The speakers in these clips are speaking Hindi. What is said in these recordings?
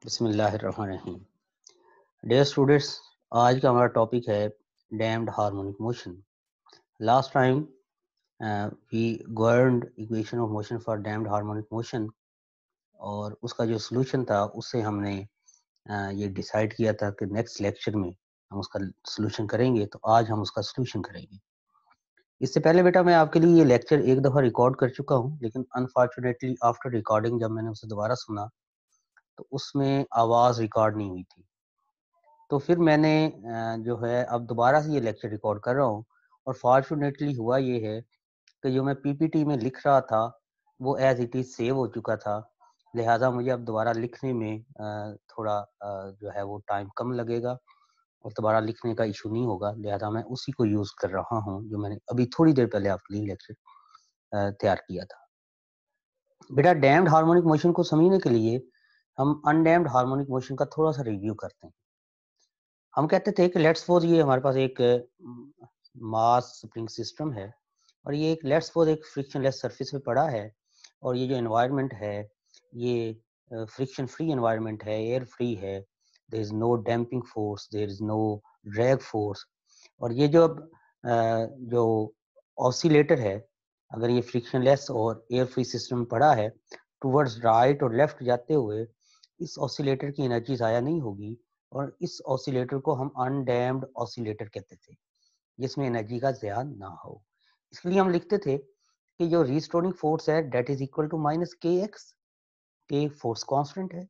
बिस्मिल्लाहिर्रहमानिर्रहीम। डियर स्टूडेंट्स, आज का हमारा टॉपिक है damped harmonic motion. Last time we governed equation of motion for damped harmonic motion, और उसका जो सोल्यूशन था उससे हमने ये डिसाइड किया था कि नेक्स्ट लेक्चर में हम उसका सोल्यूशन करेंगे। तो आज हम उसका सोल्यूशन करेंगे। इससे पहले बेटा मैं आपके लिए ये लेक्चर एक दफ़ा रिकॉर्ड कर चुका हूँ, लेकिन अनफॉर्चुनेटली आफ्टर रिकॉर्डिंग जब मैंने उसे दोबारा सुना तो उसमें आवाज़ रिकॉर्ड नहीं हुई थी। तो फिर मैंने जो है अब दोबारा से ये लेक्चर रिकॉर्ड कर रहा हूँ, और फॉर्चुनेटली हुआ ये है कि जो मैं पीपीटी में लिख रहा था वो एज इट इज़ सेव हो चुका था। लिहाजा मुझे अब दोबारा लिखने में थोड़ा जो है वो टाइम कम लगेगा और दोबारा लिखने का इशू नहीं होगा। लिहाजा मैं उसी को यूज़ कर रहा हूँ जो मैंने अभी थोड़ी देर पहले आपके लिए लेक्चर तैयार किया था। बेटा, डैम्ड हार्मोनिक मोशन को समझने के लिए हम अनडैम्ड हार्मोनिक मोशन का थोड़ा सा रिव्यू करते हैं। हम कहते थे कि लेट्स सपोज ये हमारे पास एक मास स्प्रिंग सिस्टम है, और ये एक लेट्स सपोज एक फ्रिक्शनलेस सरफेस पे पड़ा है, और ये जो एनवायरनमेंट है ये फ्रिक्शन फ्री एनवायरनमेंट है, एयर फ्री है, there is no damping force, there is no drag force. और ये जो ऑसिलेटर है, अगर ये फ्रिक्शनलेस और एयर फ्री सिस्टम में पड़ा है, टूवर्ड्स राइट और लेफ्ट जाते हुए इस ऑसिलेटर की एनर्जी ज़ाया नहीं होगी, और इस ऑसिलेटर को हम अनडैम्ड ऑसिलेटर कहते थे, जिसमें एनर्जी का ज़्यादा ना हो। इसके लिए हम लिखते थे कि जो रीस्टोरिंग फोर्स है that is equal to minus K X. K force constant है,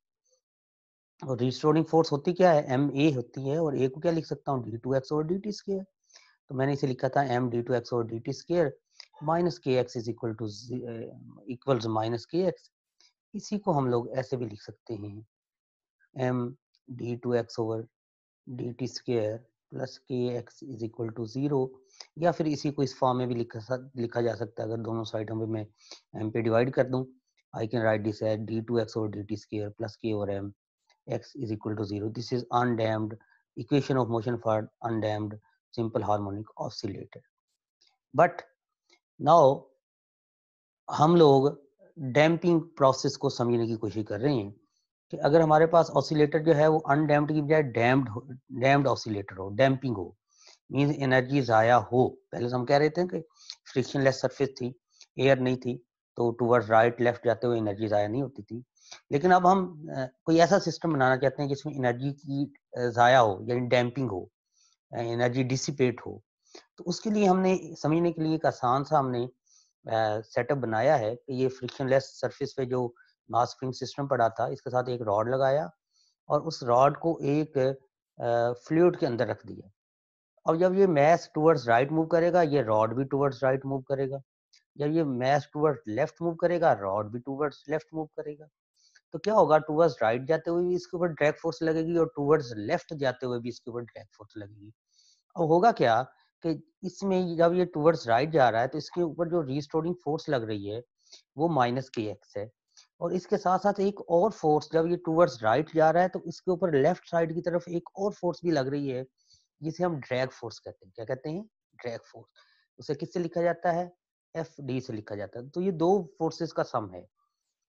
और रीस्टोरिंग फोर्स होती क्या है, एम ए होती है, और ए को क्या लिख सकता हूँ, डी टू एक्स और डी टी स्क्र। तो मैंने इसे लिखा था एम डी टू एक्स और D T square minus K X is equal to equals minus K X. इसी को हम लोग ऐसे भी लिख सकते हैं, M D two X over D T square plus K X is equal to zero. या फिर इसी को इस फॉर्म में भी लिखा जा सकता है। अगर दोनों साइडों में मैं एम पे डिवाइड कर दूं, I can write this as D two X over D T square plus K over M X is equal to zero. This is undamped equation of motion for undamped simple harmonic oscillator. But now हम लोग डैम्पिंग प्रोसेस को समझने की कोशिश कर रहे हैं कि अगर हमारे पास ऑसिलेटर जो है वो अनडैम्प्ड की बजाय डैम्प्ड ऑसिलेटर हो, डैम्पिंग हो, मींस एनर्जी ज़ाया हो। पहले तो हम कह रहे थे कि फ्रिक्शनलेस सरफेस थी, एयर नहीं थी, तो टूवर्ड्स राइट लेफ्ट जाते हुए एनर्जी ज़ाया नहीं होती थी। लेकिन अब हम कोई ऐसा सिस्टम बनाना चाहते हैं जिसमें एनर्जी की ज़ाया हो, यानी डैम्पिंग हो, एनर्जी डिसिपेट हो। तो उसके लिए हमने समझने के लिए एक आसान सा हमने सेटअप बनाया है कि ये फ्रिक्शनलेस सरफेस पे जो मास स्प्रिंग सिस्टम पड़ा था, इसके साथ एक रॉड लगाया, और उस रॉड को एक फ्लूइड के अंदर रख दिया। और जब ये मैस टुवर्ड्स राइट मूव करेगा, ये रॉड भी टुवर्ड्स राइट मूव करेगा। जब ये मैस टुवर्ड्स लेफ्ट मूव करेगा, रॉड भी टुवर्ड्स लेफ्ट मूव करेगा। तो क्या होगा, टुवर्ड्स राइट जाते हुए भी इसके ऊपर ड्रैग फोर्स लगेगी, और टुवर्ड्स लेफ्ट जाते हुए भी इसके ऊपर ड्रैग फोर्स लगेगी। अब होगा क्या कि इसमें जब ये टुवर्ड्स राइट जा रहा है तो इसके ऊपर जो रीस्टोरिंग फोर्स लग रही है वो माइनस के एक्स है, और इसके साथ साथ एक और फोर्स जब ये टुवर्ड्स राइट जा रहा है तो इसके ऊपर लेफ्ट साइड की तरफ एक और फोर्स भी लग रही है, जिसे हम ड्रैग फोर्स कहते हैं। क्या कहते हैं? Drag force. उसे किससे लिखा जाता है? एफ डी से लिखा जाता है। तो ये दो फोर्सेस का सम है,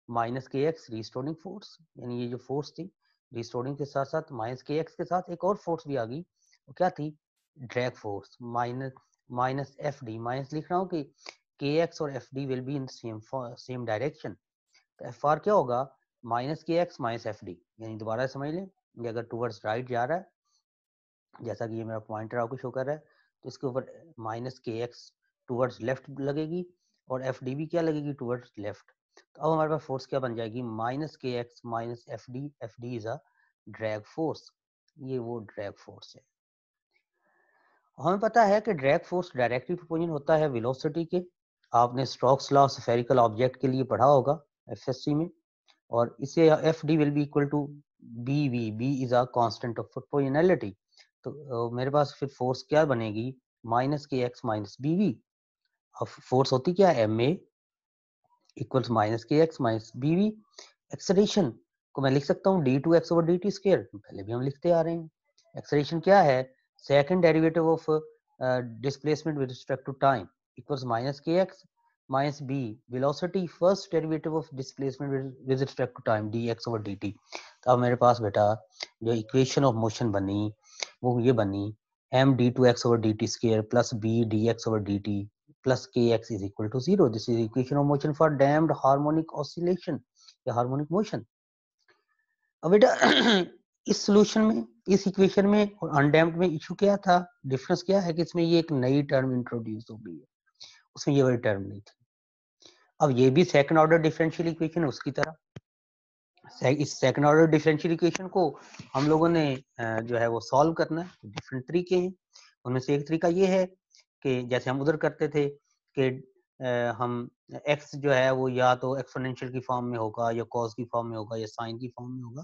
minus K x restoring force, यानी ये जो फोर्स थी रीस्टोरिंग के साथ साथ माइनस के एक्स के साथ एक और फोर्स भी आ गई, वो क्या थी? Drag force. Minus minus F D, minus लिख रहा हूँ कि के एक्स और F D will be in same direction. तो एफ आर क्या होगा? Minus K X minus F D. यानी दोबारा समझ लें, ये अगर टूवर्ड्स राइट जा रहा है, जैसा कि ये मेरा पॉइंटर आपको शो कर रहा है, तो इसके ऊपर minus K x towards left लगेगी, और एफ डी भी क्या लगेगी? Towards left. तो अब हमारे पास फोर्स क्या बन जाएगी? Minus K X minus F D. F D is a drag force. ये वो ड्रैग फोर्स है। हमें पता है कि ड्रैग फोर्स डायरेक्टली प्रोपोर्शनल होता है वेलोसिटी के। आपने स्टोक्स लॉ स्फेरिकल ऑब्जेक्ट के लिए पढ़ा होगा एफएससी में, और इसे F D will be equal to B V. B is a constant of proportionality. तो मेरे पास फिर फोर्स क्या बनेगी? Minus K X minus B V. अब फोर्स होती क्या है? M A equals minus K X minus B V. Acceleration को मैं लिख सकता हूँ D two X over D T square, पहले भी हम लिखते आ रहे हैं। एक्सेलरेशन क्या है? Second derivative of displacement with respect to time equals minus K X minus b velocity first derivative of displacement with respect to time dx over dt। तो अब मेरे पास बेटा जो इक्वेशन ऑफ मोशन बनी वो ये बनी m d2x over dt square plus b dx over dt plus kx is equal to 0। this is equation of motion for damped harmonic oscillation या harmonic motion। अब बेटा इस सॉल्यूशन में इस इक्वेशन में और अनडैम्प्ड में इशू क्या था, डिफरेंस क्या है कि इसमें ये एक नई टर्म इंट्रोड्यूस हो गई है, उसमें ये वाली टर्म नहीं थी। अब ये भी सेकंड ऑर्डर डिफरेंशियल इक्वेशन है उसकी तरह। इस सेकंड ऑर्डर डिफरेंशियल इक्वेशन को हम लोगों ने जो है वो सॉल्व करना है, तो डिफरेंट तरीके हैं। उनमें से एक तरीका ये है कि जैसे हम उधर करते थे कि हम x जो है वो या तो एक्सपोनेंशियल की फॉर्म में होगा या कॉस की फॉर्म में होगा या साइन की फॉर्म में होगा।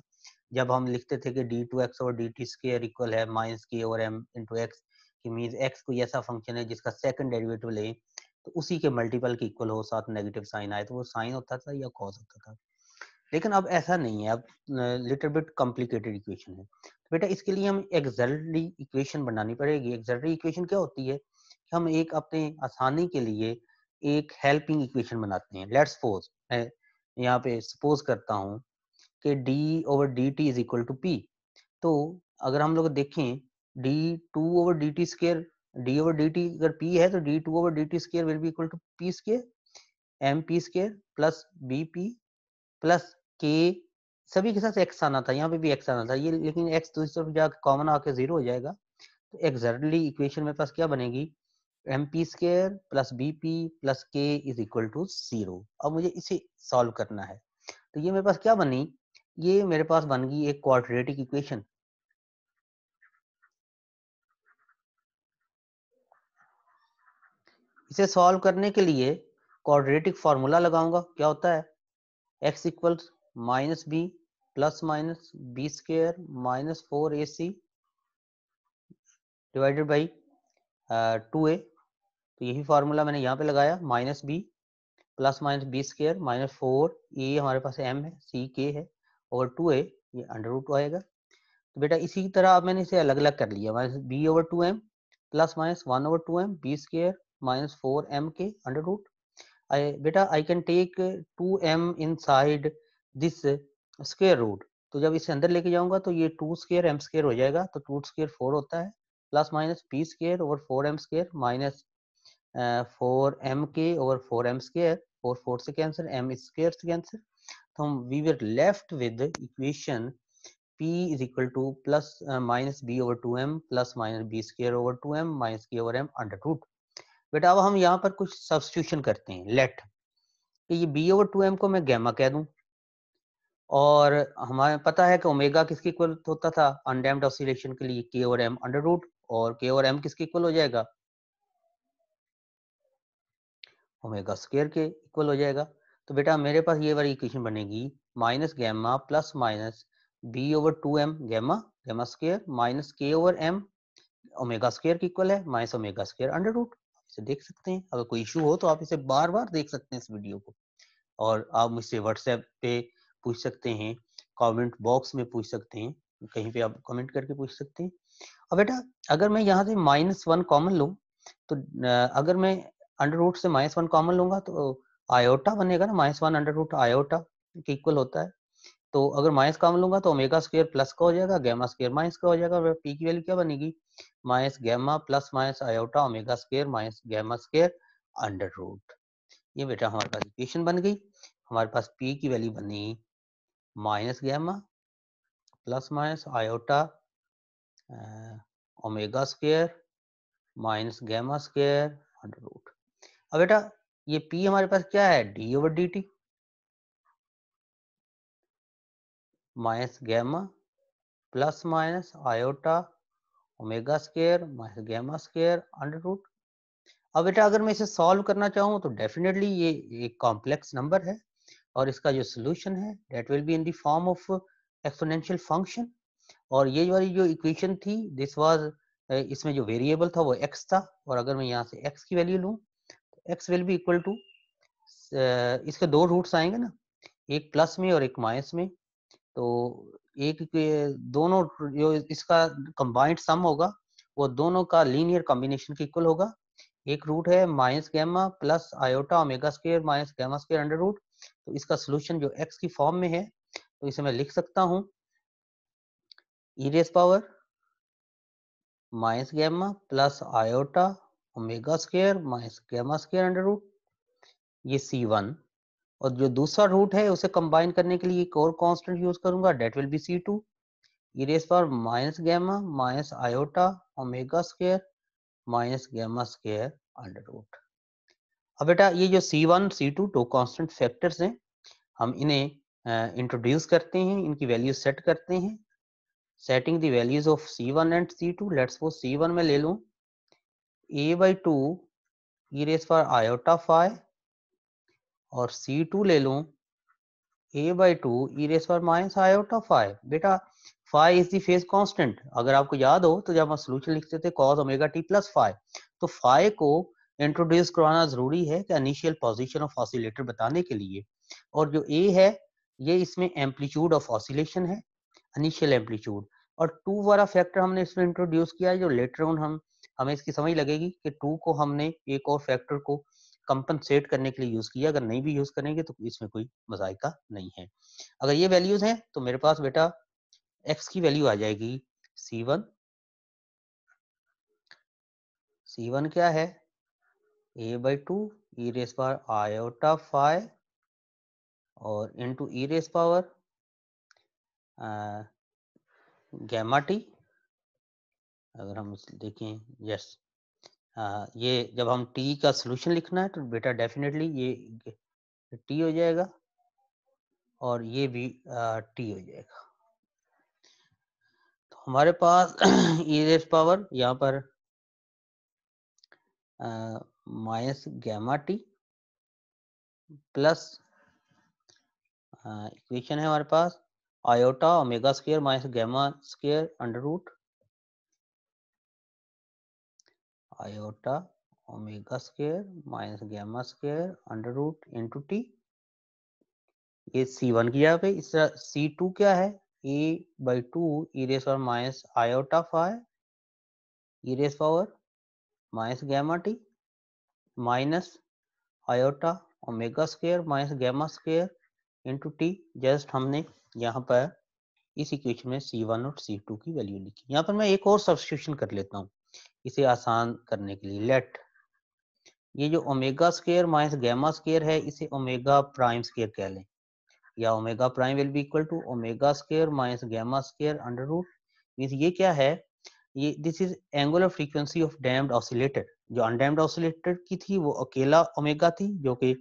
जब हम लिखते थे कि d2x और dt स्क्वायर इक्वल है माइनस k और m इंटू एक्स, कि मीन्स x कोई ऐसा फंक्शन है जिसका सेकंड डेरिवेटिव ले तो उसी के मल्टीपल के इक्वल हो, साथ नेगेटिव साइन आए तो वो साइन होता था या कॉस होता था। लेकिन अब ऐसा नहीं है, अब लिटिल बिट कॉम्प्लिकेटेड इक्वेशन है। तो बेटा इसके लिए हम एक्सैक्टली इक्वेशन बनानी पड़ेगी। एक्सैक्टली इक्वेशन क्या होती है कि हम एक अपने आसानी के लिए एक हेल्पिंग इक्वेशन बनाते हैं। लेट्स सपोज मैं यहाँ पे सपोज करता हूँ कि d over D T is equal to P. तो अगर हम लोग देखें d2 over D T square, d over D T अगर p है तो d2 over D T square will be equal to p square M P square plus B P plus K, सभी के साथ x आना था, यहाँ पे भी x आना था ये, लेकिन x दूसरी तरफ जाकर कॉमन आके 0 हो जाएगा। तो एक्सैक्टली इक्वेशन मेरे पास क्या बनेगी, M P square plus B P plus K is equal to 0। अब मुझे इसे सॉल्व करना है, तो ये मेरे पास क्या बनी, ये मेरे पास बन गई एक क्वाड्रेटिक इक्वेशन। इसे सॉल्व करने के लिए क्वाड्रेटिक फार्मूला लगाऊंगा, क्या होता है x equals minus B plus minus B square minus 4ac divided by 2a। तो यही फार्मूला मैंने यहाँ पे लगाया, minus B plus minus B square minus 4 A हमारे पास m है, c k है और 2a ये अंडर रूट आएगा। तो बेटा इसी तरह अब मैंने इसे अलग अलग कर लिया, minus B over 2m plus minus 1 over 2m B square minus 4m के अंडर रूट। बेटा I can take 2m inside this square root, तो जब इसे अंदर लेके जाऊंगा तो ये 2 स्क्वायर m स्क्वायर हो जाएगा, तो 2 स्क्वायर 4 होता है plus minus p square over 4m square minus 4m के ओवर 4m स्क्वायर, 4 4 से कैंसिल, m स्क्वायर से कैंसिल। तो हम we were left with equation p is equal to plus minus b over 2m plus minus b square over 2m minus k over m under root. बेटा अब हम यहाँ पर कुछ सब्स्टिट्यूशन करते हैं। लेट कि ये b ओवर 2m को मैं गैमा कह दूं, और हमें पता है कि ओमेगा किसके इक्वल होता था अनडैम्प्ड ऑसिलेशन के लिए, k over m under root, और k ओवर m किसके इक्वल हो जाएगा ओमेगा स्क्वायर के इक्वल हो जाएगा। तो बेटा मेरे पास ये वाली इक्वेशन बनेगी minus gamma plus minus B over 2m gamma gamma square minus k over m omega square की इक्वल है minus omega square under root. इसे देख सकते हैं, अगर कोई इशू हो तो आप इसे बार बार देख सकते हैं इस वीडियो को, और आप मुझसे व्हाट्सएप पे पूछ सकते हैं, कमेंट बॉक्स में पूछ सकते हैं, कहीं पे आप कमेंट करके पूछ सकते हैं। अब बेटा अगर मैं यहाँ से -1 कॉमन लूँ तो अगर मैं अंडर रूट से -1 कॉमन लूंगा तो आयोटा बनेगा ना, -1 अंडर रूट आयोटा के इक्वल होता है। तो अगर माइनस कॉमन लूंगा तो ओमेगा स्क्वायर प्लस का हो जाएगा, गैमा स्क्वायर माइनस का हो जाएगा, और पी की वैल्यू क्या बनेगी minus gamma plus minus iota omega square minus gamma square under root. ये बेटा हमारे पास इक्वेशन बन गई। हमारे पास पी की वैल्यू बनी minus gamma plus minus iota omega square minus gamma square under root. अब बेटा ये P हमारे पास क्या है d over D T minus gamma plus minus iota omega square minus gamma square under root. अब बेटा अगर मैं इसे सॉल्व करना चाहूँ तो डेफिनेटली ये एक कॉम्प्लेक्स नंबर है, और इसका जो सोल्यूशन है that will be in the form of exponential function. और ये वाली जो इक्वेशन थी दिस वाज, इसमें जो वेरिएबल था वो x था, और अगर मैं यहाँ से x की वैल्यू लूँ तो x will be equal to, इसके दो रूट्स आएंगे ना, एक प्लस में और एक माइनस में, तो एक के दोनों जो इसका कंबाइंड सम होगा वो दोनों का लीनियर कॉम्बिनेशन के इक्वल होगा, एक रूट है minus gamma plus iota omega square minus gamma square under root. तो इसका सोल्यूशन जो एक्स की फॉर्म में है तो इसे मैं लिख सकता हूँ ई raise power minus gamma plus iota omega square minus gamma square under root, ये C1। और जो दूसरा रूट है उसे कंबाइन करने के लिए एक और कांस्टेंट यूज करूंगा, that will be C2 e raise power minus gamma minus iota omega square minus gamma square under root. अब बेटा ये जो C1 C2 दो कांस्टेंट फैक्टर्स हैं, हम इन्हें इंट्रोड्यूस करते हैं, इनकी वैल्यू सेट करते हैं। Setting the values of C1 and C2, let's suppose C1 में ले लूं a/2 ई रेस पावर आयोटा फाई और C2 ले लूं a/2 ई raise power minus iota phi. बेटा phi is the phase constant, अगर आपको याद हो तो जब हम सोल्यूशन लिखते थे cos omega t plus phi, तो फाई को इंट्रोड्यूस करवाना जरूरी है कि इनिशियल पोजीशन ऑफ ऑसिलेटर बताने के लिए। और जो a है ये इसमें एम्पलीट्यूड ऑफ ऑसिलेशन है, इनिशियल एम्पलीट्यूड। और 2 वाला फैक्टर हमने इसमें इंट्रोड्यूस किया है जो लेटर ऑन हमें इसकी समझ लगेगी कि 2 को हमने एक और फैक्टर को कंपनसेट करने के लिए यूज किया। अगर नहीं भी यूज करेंगे तो इसमें कोई मजाइका नहीं है। अगर ये वैल्यूज हैं तो मेरे पास बेटा x की वैल्यू आ जाएगी C1। C1 क्या है a/2 ई रेस पावर आयोटा फाई और इनटू ई रेस पावर गैमा टी। अगर हम देखें यस, ये जब हम t का सोल्यूशन लिखना है तो बेटा डेफिनेटली ये t हो जाएगा और ये भी t हो जाएगा। तो हमारे पास ई रेस पावर यहाँ पर minus gamma T plus equation है हमारे पास iota omega square minus gamma square under root iota omega square minus gamma square under root into T. ये C1 की जगह पे। इस तरह C2 क्या है a/2 ई raise power minus iota phi E raise power minus gamma T minus iota omega square minus gamma square into T. Just हमने यहाँ पर इस इक्वेशन में C1 और C2 की वैल्यू लिखी। यहाँ पर मैं एक और सब्स्टिट्यूशन कर लेता हूँ इसे आसान करने के लिए। लेट ये जो omega square minus gamma square है इसे ओमेगा प्राइम स्क्वायर कह लें, या omega prime will be equal to omega square minus gamma square under root. Means ये क्या है, ये this is angular frequency of damped oscillator. जो अनडैम्प्ड ऑसिलेटर की थी वो अकेला ओमेगा थी जो कि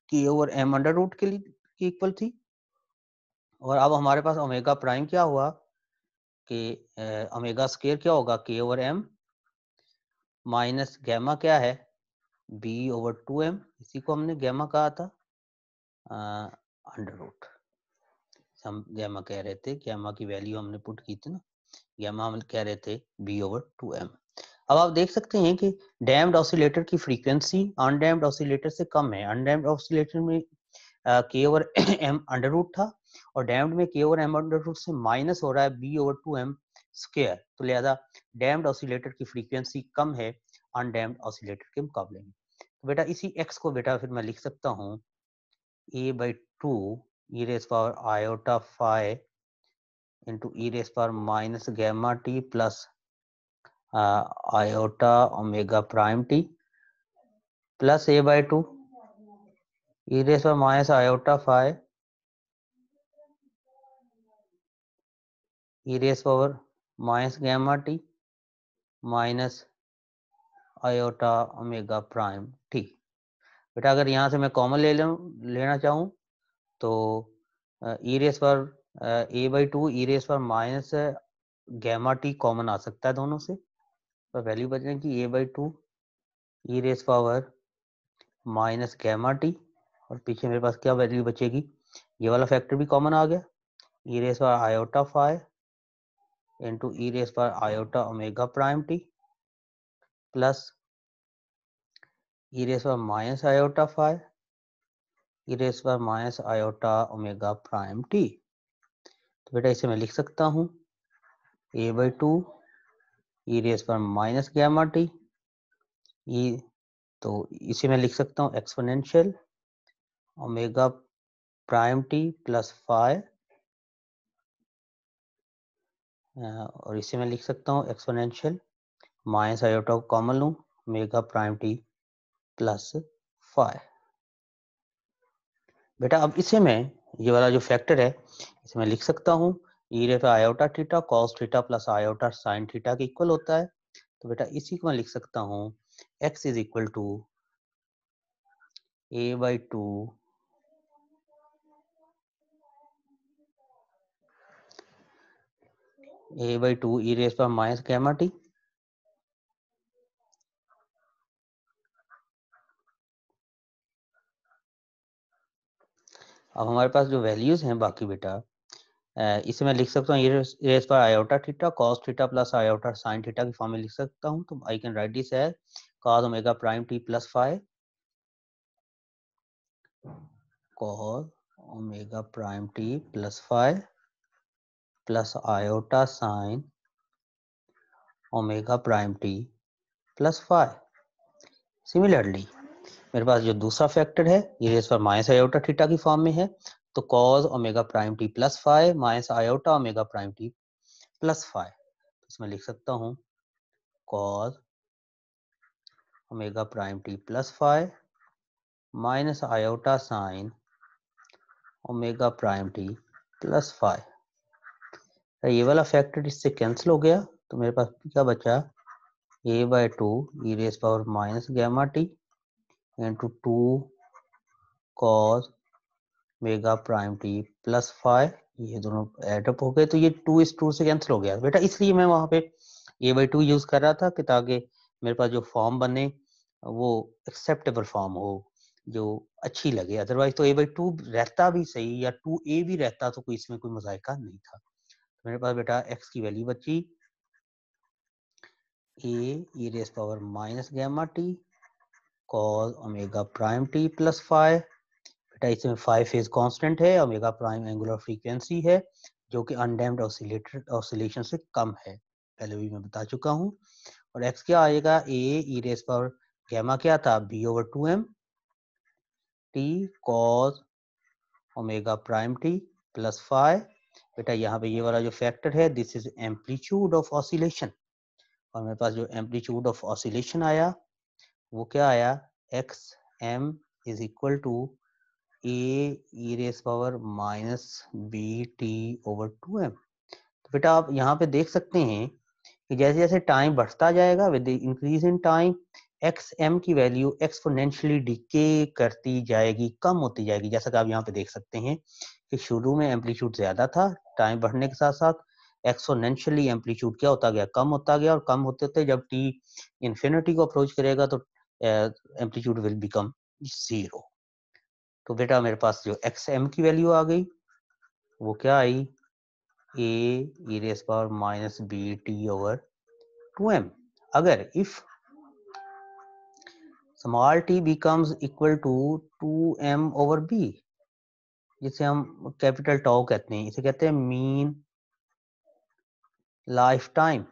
k/m अंडर रूट के इक्वल थी। और अब हमारे पास ओमेगा प्राइम क्या हुआ कि ओमेगा स्क्वायर क्या होगा k/m माइनस गैमा क्या है b/2m, इसी को हमने गैमा कहा था अंडर रूट। हम गैमा कह रहे थे, गैमा की वैल्यू हमने पुट की थी ना, गैमा हम कह रहे थे b/2m। अब आप देख सकते हैं कि डैम्प्ड ऑसिलेटर की फ्रीक्वेंसी अनडैम्प्ड ऑसिलेटर से कम है। अनडैम्प्ड ऑसिलेटर में k/m अंडर रूट था और डैम्प्ड में k/m अंडर रूट से माइनस हो रहा है b/2m स्क्वायर। तो लिहाजा डैम्प्ड ऑसिलेटर की फ्रीक्वेंसी कम है अनडैम्प्ड ऑसिलेटर के मुकाबले में। तो बेटा इसी x को बेटा फिर मैं लिख सकता हूँ a/2 ई raise power iota phi into E raise power minus gamma T plus iota omega prime T plus a/2 ई raise power minus iota phi E raise power minus gamma T minus iota omega prime T. बेटा अगर यहाँ से मैं कॉमन लेना चाहूँ तो ई रेस पर a/2 ई रेस पर माइनस गैमा टी कॉमन आ सकता है दोनों से, तो वैल्यू बचेगी a/2 ई raise power minus gamma T और पीछे मेरे पास क्या वैल्यू बचेगी, ये वाला फैक्टर भी कॉमन आ गया ई रेस पर iota phi into E raise पर iota omega prime T plus E raise पर minus iota phi E raise पर minus iota omega prime T. तो बेटा इसे मैं लिख सकता हूँ a/2 ई रेस पर माइनस गैमा टी ये तो इसे मैं लिख सकता हूँ exponential omega prime T plus five, और इसे मैं लिख सकता हूँ एक्सपोनेंशियल माइनस आयोटा को कॉमन लूँ, omega prime T plus five. बेटा अब इसे मैं ये वाला जो फैक्टर है इसे मैं लिख सकता हूँ ई रेफा iota theta cos theta plus iota sine theta के इक्वल होता है। तो बेटा इसी को मैं लिख सकता हूँ x is equal to a/2 E raise पर माइनस गैमा टी। अब हमारे पास जो वैल्यूज हैं बाकी बेटा इसे मैं लिख सकता हूँ ई रेस पर iota theta cos theta plus iota sine theta की फॉर्म में लिख सकता हूँ। तो I can write this as cos omega prime T plus five cos omega prime T plus five plus iota sine omega prime T plus five. Similarly मेरे पास जो दूसरा फैक्टर है ये इस पर माइनस आयोटा थीटा की फॉर्म में है। तो cos omega prime T plus five minus iota omega prime T plus five, इसमें लिख सकता हूँ cos omega prime T plus five minus iota sine omega prime T plus five. ये वाला फैक्टर इससे कैंसिल हो गया तो मेरे पास क्या बचा a/2 ई raise power minus gamma T into 2 cos omega prime T plus five. ये दोनों एडअप हो गए तो ये 2 इस 2 से कैंसिल हो गया बेटा, इसलिए मैं वहां पे a/2 यूज कर रहा था कि ताकि मेरे पास जो फॉर्म बने वो एक्सेप्टेबल फॉर्म हो, जो अच्छी लगे। अदरवाइज तो a/2 रहता भी सही या 2a भी रहता तो कोई इसमें कोई मजायका नहीं था। तो मेरे पास बेटा x की वैल्यू बची a e raise power minus gamma T cos omega prime T plus five. बेटा इसमें फाइव फेज कांस्टेंट है, ओमेगा प्राइम एंगुलर फ्रीक्वेंसी है जो कि अनडैम्प्ड ऑसिलेशन से कम है, पहले भी मैं बता चुका हूँ। और x क्या आएगा a e raise power gamma क्या था b/2m t cos omega prime T plus five. बेटा यहाँ पे ये वाला जो फैक्टर है this is amplitude of oscillation, और मेरे पास जो एम्पलीट्यूड ऑफ ऑसिलेशन आया वो क्या आया X M is equal to A E raise power minus B T over 2m। तो बेटा आप यहाँ पे देख सकते हैं कि जैसे जैसे टाइम बढ़ता जाएगा with the increase in time X M की वैल्यू एक्सपोनेंशियली डिके करती जाएगी, कम होती जाएगी। जैसा कि आप यहाँ पे देख सकते हैं कि शुरू में एम्पलीट्यूड ज्यादा था, टाइम बढ़ने के साथ साथ एक्सपोनेंशियली एम्पलीट्यूड क्या होता गया कम होता गया, और कम होते होते जब टी इन्फिनिटी को अप्रोच करेगा तो एम्पलीट्यूड विल बिकम जीरो। तो बेटा मेरे पास जो एक्स एम की वैल्यू आ गई वो क्या आई A E raise power minus B T over 2m। अगर if small T becomes equal to 2m over b, जिसे हम कैपिटल टाउ कहते हैं, इसे कहते हैं मीन लाइफ टाइम।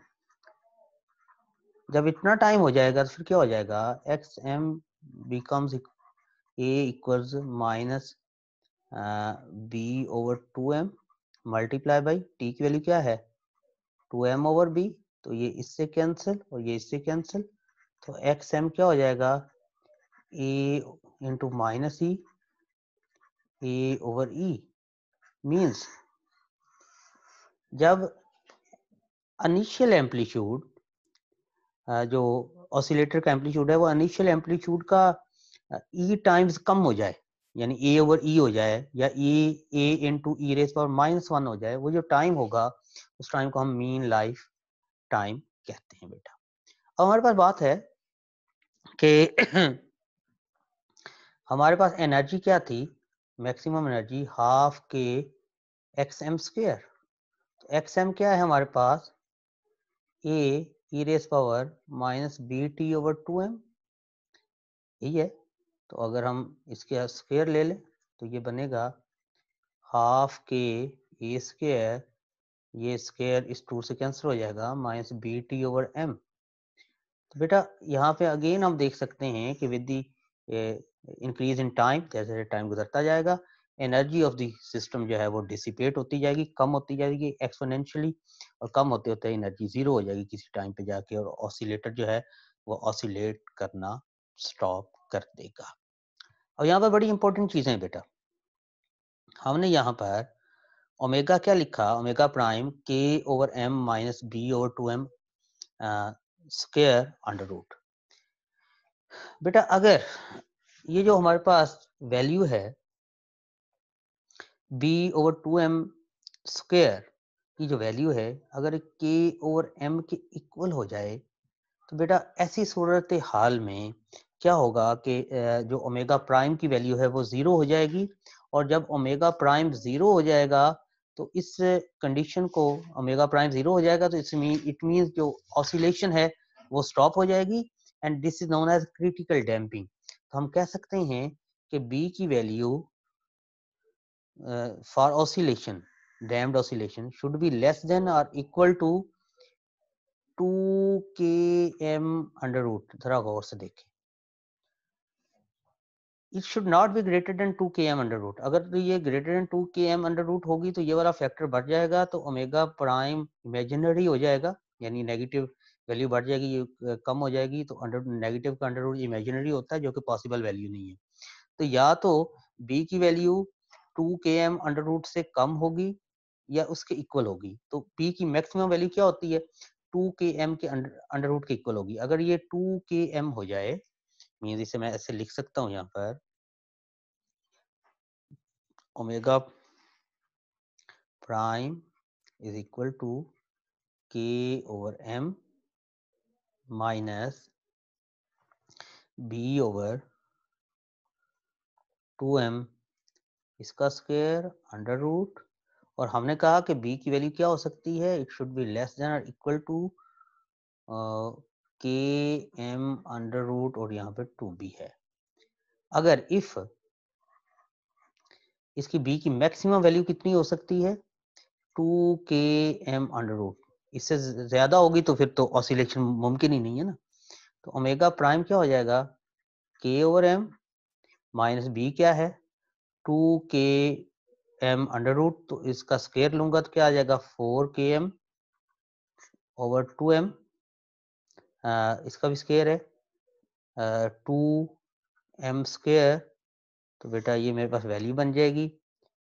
जब इतना टाइम हो जाएगा तो फिर क्या हो जाएगा X M becomes A equals minus B over 2m multiply by T की वैल्यू क्या है 2m ओवर b, तो ये इससे कैंसिल और ये इससे कैंसिल, तो एक्स एम क्या हो जाएगा ए इंटू माइनस ई ए ओवर ई। मीन्स जब इनिशियल एम्पलीट्यूड जो ऑसिलेटर का एम्पलीट्यूड है वो इनिशियल एम्पलीट्यूड का ई टाइम्स कम हो जाए, यानी ए ओवर ई हो जाए, या ए into E raise power minus one हो जाए, वो जो टाइम होगा उस टाइम को हम मीन लाइफ टाइम कहते हैं बेटा। अब हमारे पास बात है कि हमारे पास एनर्जी क्या थी, maximum energy half K X M square. तो एक्स एम क्या है हमारे पास A E raise power minus B T over 2m, यही है। तो अगर हम इसके स्क्वेयर ले लें तो ये बनेगा हाफ के ए स्क्वेयर, ये स्क्वेयर इस 2 से कैंसिल हो जाएगा, minus B T over M. तो बेटा यहाँ पे अगेन हम देख सकते हैं कि with the increase in time, जैसे जैसे टाइम गुजरता जाएगा एनर्जी ऑफ द सिस्टम जो है वो डिसिपेट होती जाएगी, कम होती जाएगी एक्सपोनेंशियली, और कम होते होते एनर्जी जीरो हो जाएगी किसी टाइम पे जाके, और ऑसिलेटर जो है वो ऑसिलेट करना स्टॉप कर देगा। और यहाँ पर बड़ी इंपॉर्टेंट चीजें हैं बेटा, हमने यहाँ पर ओमेगा क्या लिखा, ओमेगा प्राइम के over M minus B over 2m square under root. बेटा अगर ये जो हमारे पास वैल्यू है b ओवर 2m स्क्वायर की जो वैल्यू है, अगर k ओवर m के इक्वल हो जाए, तो बेटा ऐसी सूरत हाल में क्या होगा कि जो ओमेगा प्राइम की वैल्यू है वो ज़ीरो हो जाएगी, और जब ओमेगा प्राइम ज़ीरो हो जाएगा तो इस कंडीशन को, ओमेगा प्राइम ज़ीरो हो जाएगा तो इट मीन्स जो ऑसिलेशन है वो स्टॉप हो जाएगी, and this is known as critical damping. तो हम कह सकते हैं कि b की वैल्यू for oscillation, damped oscillation should be less than और equal to 2km under root. जरा गौर से देखें, it should not be greater than 2km under root. अगर ये greater than 2km under root होगी तो ये वाला फैक्टर बढ़ जाएगा, तो ओमेगा प्राइम इमेजिनरी हो जाएगा, यानी नेगेटिव वैल्यू बढ़ जाएगी, ये कम हो जाएगी, तो अंडर नेगेटिव का अंडर रूट इमेजिनरी होता है जो कि पॉसिबल वैल्यू नहीं है। तो या तो b की वैल्यू 2km अंडर रूट से कम होगी या उसके इक्वल होगी, तो p की मैक्सिमम वैल्यू क्या होती है, 2km के अंडर रूट के इक्वल होगी। अगर ये 2km हो जाए, मीन्स इसे मैं ऐसे लिख सकता हूँ यहाँ पर, omega prime is equal to k over m minus b over 2m इसका स्क्वायर अंडर रूट, और हमने कहा कि b की वैल्यू क्या हो सकती है, it should be less than और equal to km under root, और यहाँ पे 2b है। अगर इफ इसकी b की मैक्सिमम वैल्यू कितनी हो सकती है, 2km अंडर रूट, इससे ज्यादा होगी तो फिर तो ऑसिलेशन मुमकिन ही नहीं है ना। तो ओमेगा प्राइम क्या हो जाएगा, k over m minus B क्या है, 2km अंडर रूट, तो इसका स्क्वायर लूंगा तो क्या आ जाएगा, 4km ओवर 2m, इसका भी स्क्वायर है 2m स्क्वायर, तो बेटा ये मेरे पास वैल्यू बन जाएगी,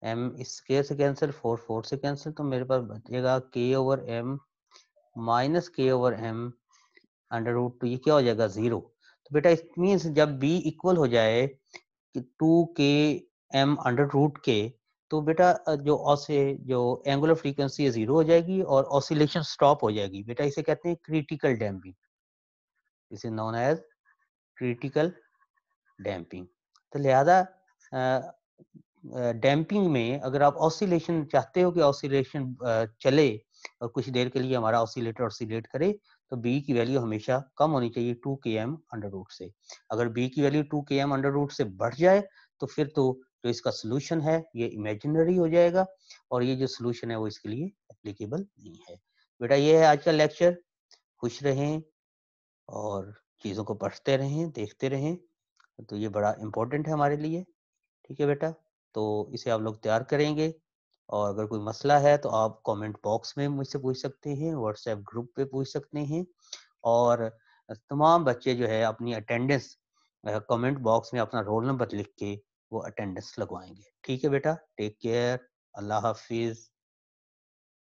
m इस स्क्वायर से कैंसिल, 4 से कैंसिल, तो मेरे पास बचेगा k over m minus k over m under root, तो ये क्या हो जाएगा, 0। तो बेटा इट मीन्स जब b इक्वल हो जाए कि 2km अंडर रूट के, तो बेटा जो एंगुलर फ्रीक्वेंसी है 0 हो जाएगी और ऑसिलेशन स्टॉप हो जाएगी। बेटा इसे कहते हैं critical damping, this is known as critical damping. तो लिहाजा डैम्पिंग में अगर आप ऑसिलेशन चाहते हो कि ऑसिलेशन चले और कुछ देर के लिए हमारा ऑसिलेटर ऑसिलेट करे, तो b की वैल्यू हमेशा कम होनी चाहिए 2km अंडर रूट से। अगर b की वैल्यू 2km अंडर रूट से बढ़ जाए तो फिर तो जो इसका सोल्यूशन है ये इमेजिनरी हो जाएगा, और ये जो सोल्यूशन है वो इसके लिए एप्लीकेबल नहीं है। बेटा ये है आज का लेक्चर, खुश रहें और चीज़ों को पढ़ते रहें, देखते रहें, तो ये बड़ा इम्पोर्टेंट है हमारे लिए। ठीक है बेटा, तो इसे आप लोग तैयार करेंगे, और अगर कोई मसला है तो आप कमेंट बॉक्स में मुझसे पूछ सकते हैं, व्हाट्सएप ग्रुप पे पूछ सकते हैं, और तमाम बच्चे जो है अपनी अटेंडेंस कमेंट बॉक्स में अपना रोल नंबर लिख के वो अटेंडेंस लगवाएंगे। ठीक है बेटा, टेक केयर, अल्लाह हाफिज़।